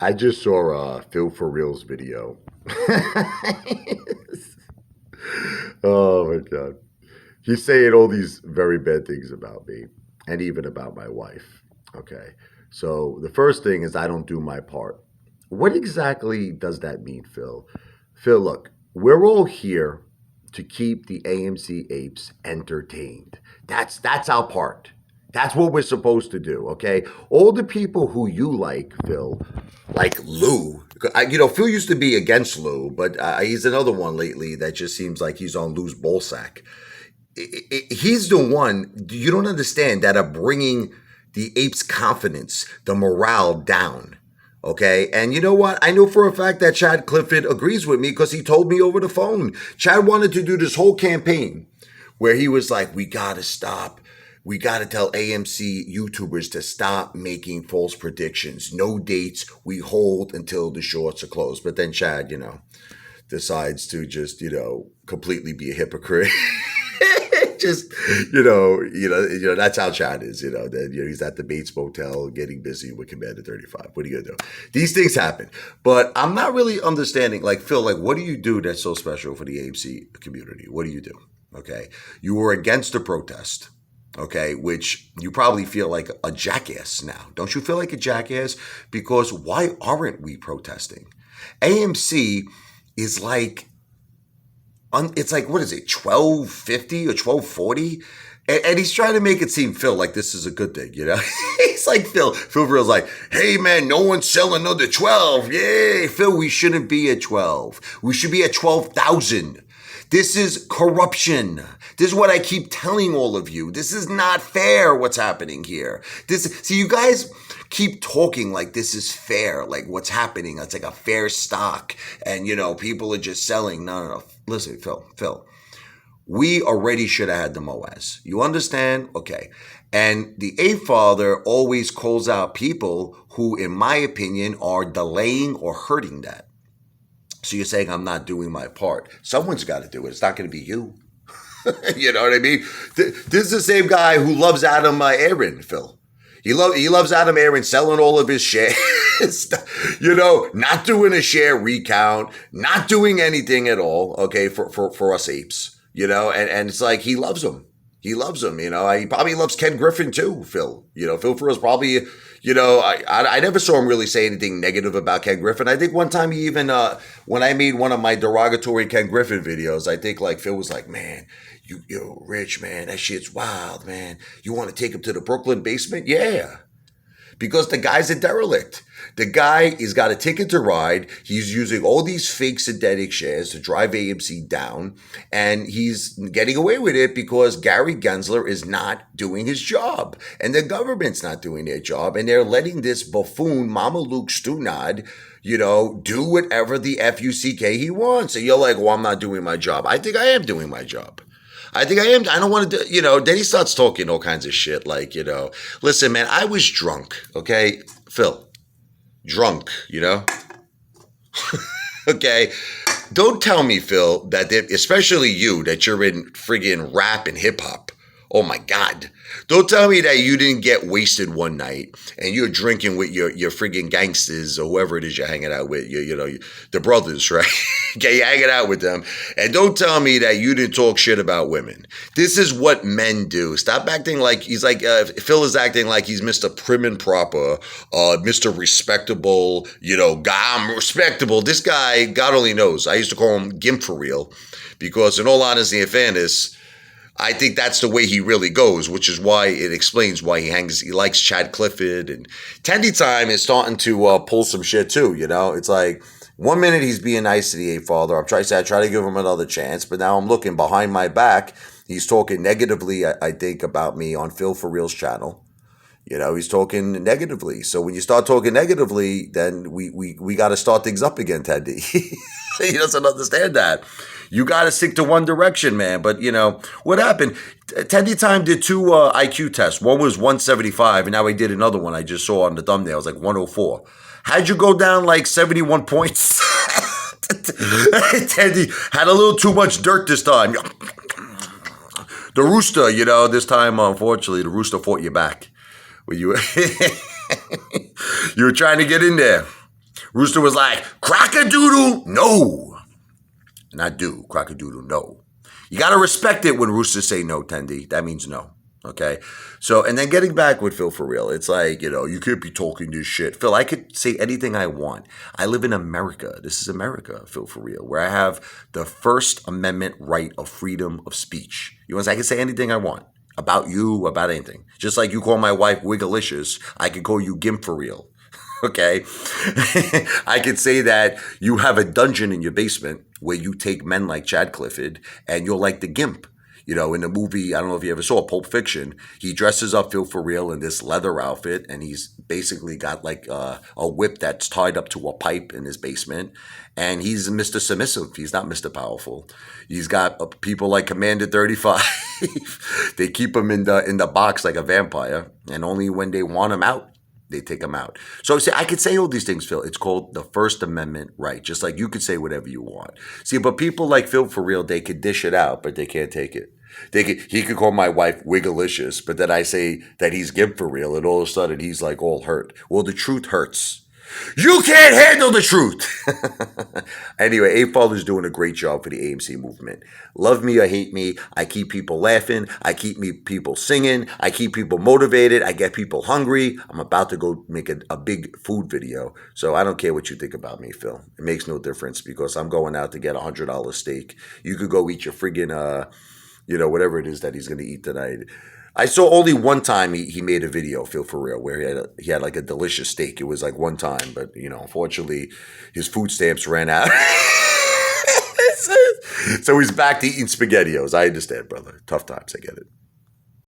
I just saw a Phil for Reals video. Oh my God. He's saying all these very bad things about me and even about my wife. Okay. So the first thing is I don't do my part. What exactly does that mean, Phil? Phil, look, we're all here to keep the AMC apes entertained. That's our part. That's what we're supposed to do, okay? All the people who you like, Phil, like Lou. Phil used to be against Lou, but he's another one lately that just seems like he's on Lou's ballsack. He's the one you don't understand that are bringing the apes' confidence, the morale down. Okay, and you know what? I know for a fact that Chad Clifford agrees with me because he told me over the phone. Chad wanted to do this whole campaign where he was like, "We gotta stop. We gotta tell AMC YouTubers to stop making false predictions. No dates. We hold until the shorts are closed." But then Chad, decides to just, completely be a hypocrite. Just, that's how Chad is, that, he's at the Bates Motel getting busy with Commander 35. What are you going to do? These things happen. But I'm not really understanding, like, Phil, like, what do you do that's so special for the AMC community? What do you do? Okay. You were against the protest. Okay, which you probably feel like a jackass now. Don't you feel like a jackass? Because why aren't we protesting? AMC is like, it's like, what is it, 1250 or 1240? And he's trying to make it seem, Phil, like this is a good thing, He's like, Phil Real's like, hey, man, no one's selling another 12. Yay, Phil, we shouldn't be at 12. We should be at 12,000. This is corruption. This is what I keep telling all of you. This is not fair what's happening here. See, you guys keep talking like this is fair, like what's happening. It's like a fair stock and, people are just selling. No. Listen, Phil, we already should have had the MOAS. You understand? Okay. And the Apefather always calls out people who, in my opinion, are delaying or hurting that. So you're saying I'm not doing my part. Someone's got to do it. It's not going to be you. You know what I mean? This is the same guy who loves Adam Aaron, Phil. He loves Adam Aaron selling all of his shares, not doing a share recount, not doing anything at all, okay, for us apes, and it's like he loves him. He loves him, He probably loves Ken Griffin too, Phil. Phil Ferrell's probably, I never saw him really say anything negative about Ken Griffin. I think one time he even, when I made one of my derogatory Ken Griffin videos, I think like Phil was like, man, Rich, man, that shit's wild, man. You want to take him to the Brooklyn basement? Yeah. Because the guy's a derelict. The guy has got a ticket to ride. He's using all these fake synthetic shares to drive AMC down. And he's getting away with it because Gary Gensler is not doing his job. And the government's not doing their job. And they're letting this buffoon, Mama Luke Stunad, do whatever the F-U-C-K he wants. And you're like, well, I'm not doing my job. I think I am doing my job. I think I am. I don't want to do, then he starts talking all kinds of shit like, listen, man, I was drunk, okay? Phil, drunk, Okay? Don't tell me, Phil, that especially you, that you're in friggin' rap and hip hop. Oh my God. Don't tell me that you didn't get wasted one night and you're drinking with your friggin' gangsters or whoever it is you're hanging out with, the brothers, right? Okay, you're hanging out with them. And don't tell me that you didn't talk shit about women. This is what men do. Stop acting like he's like, Phil is acting like he's Mr. Prim and Proper, Mr. Respectable, guy. I'm respectable. This guy, God only knows. I used to call him Gimp for real because in all honesty and fairness, I think that's the way he really goes, which is why it explains why he likes Chad Clifford. And Tendie Time is starting to pull some shit too, It's like 1 minute he's being nice to the Apefather. I try to give him another chance, but now I'm looking behind my back. He's talking negatively, I think, about me on Phil for Real's channel. He's talking negatively. So when you start talking negatively, then we got to start things up again, Tendie. He doesn't understand that. You got to stick to one direction, man. But, what happened? Tendie Time did 2 IQ tests. One was 175, and now he did another one I just saw on the thumbnail. It was like 104. How'd you go down like 71 points? Tendie had a little too much dirt this time. The rooster, this time, unfortunately, the rooster fought you back. When you were trying to get in there. Rooster was like, crack-a-doodle, no. Not do, crack-a-doodle, no. You got to respect it when roosters say no, Tendie. That means no. Okay. So, and then getting back with Phil for real, it's like, you can't be talking this shit. Phil, I could say anything I want. I live in America. This is America, Phil for real, where I have the First Amendment right of freedom of speech. I can say anything I want about you, about anything. Just like you call my wife Wiggalicious, I could call you Gimp for real. Okay. I could say that you have a dungeon in your basement where you take men like Chad Clifford and you're like the Gimp. In the movie, I don't know if you ever saw Pulp Fiction, he dresses up Phil for real in this leather outfit, and he's basically got like a whip that's tied up to a pipe in his basement, and he's Mr. Submissive. He's not Mr. Powerful. He's got people like Commander 35. They keep him in the box like a vampire, and only when they want him out, they take him out. So see, I could say all these things, Phil. It's called the First Amendment right. Just like you could say whatever you want. See, but people like Phil for real, they could dish it out, but they can't take it. He could call my wife Wiggalicious, but then I say that he's Gimp for real, and all of a sudden he's like all hurt. Well, the truth hurts. You can't handle the truth. Anyway, Apefather's doing a great job for the AMC movement. Love me or hate me, I keep people laughing. I keep people singing. I keep people motivated. I get people hungry. I'm about to go make a big food video. So I don't care what you think about me, Phil. It makes no difference because I'm going out to get $100 steak. You could go eat your friggin', whatever it is that he's going to eat tonight. I saw only one time he made a video, Phil for real, where he had like a delicious steak. It was like one time, but unfortunately, his food stamps ran out. So he's back to eating SpaghettiOs. I understand, brother. Tough times, I get it.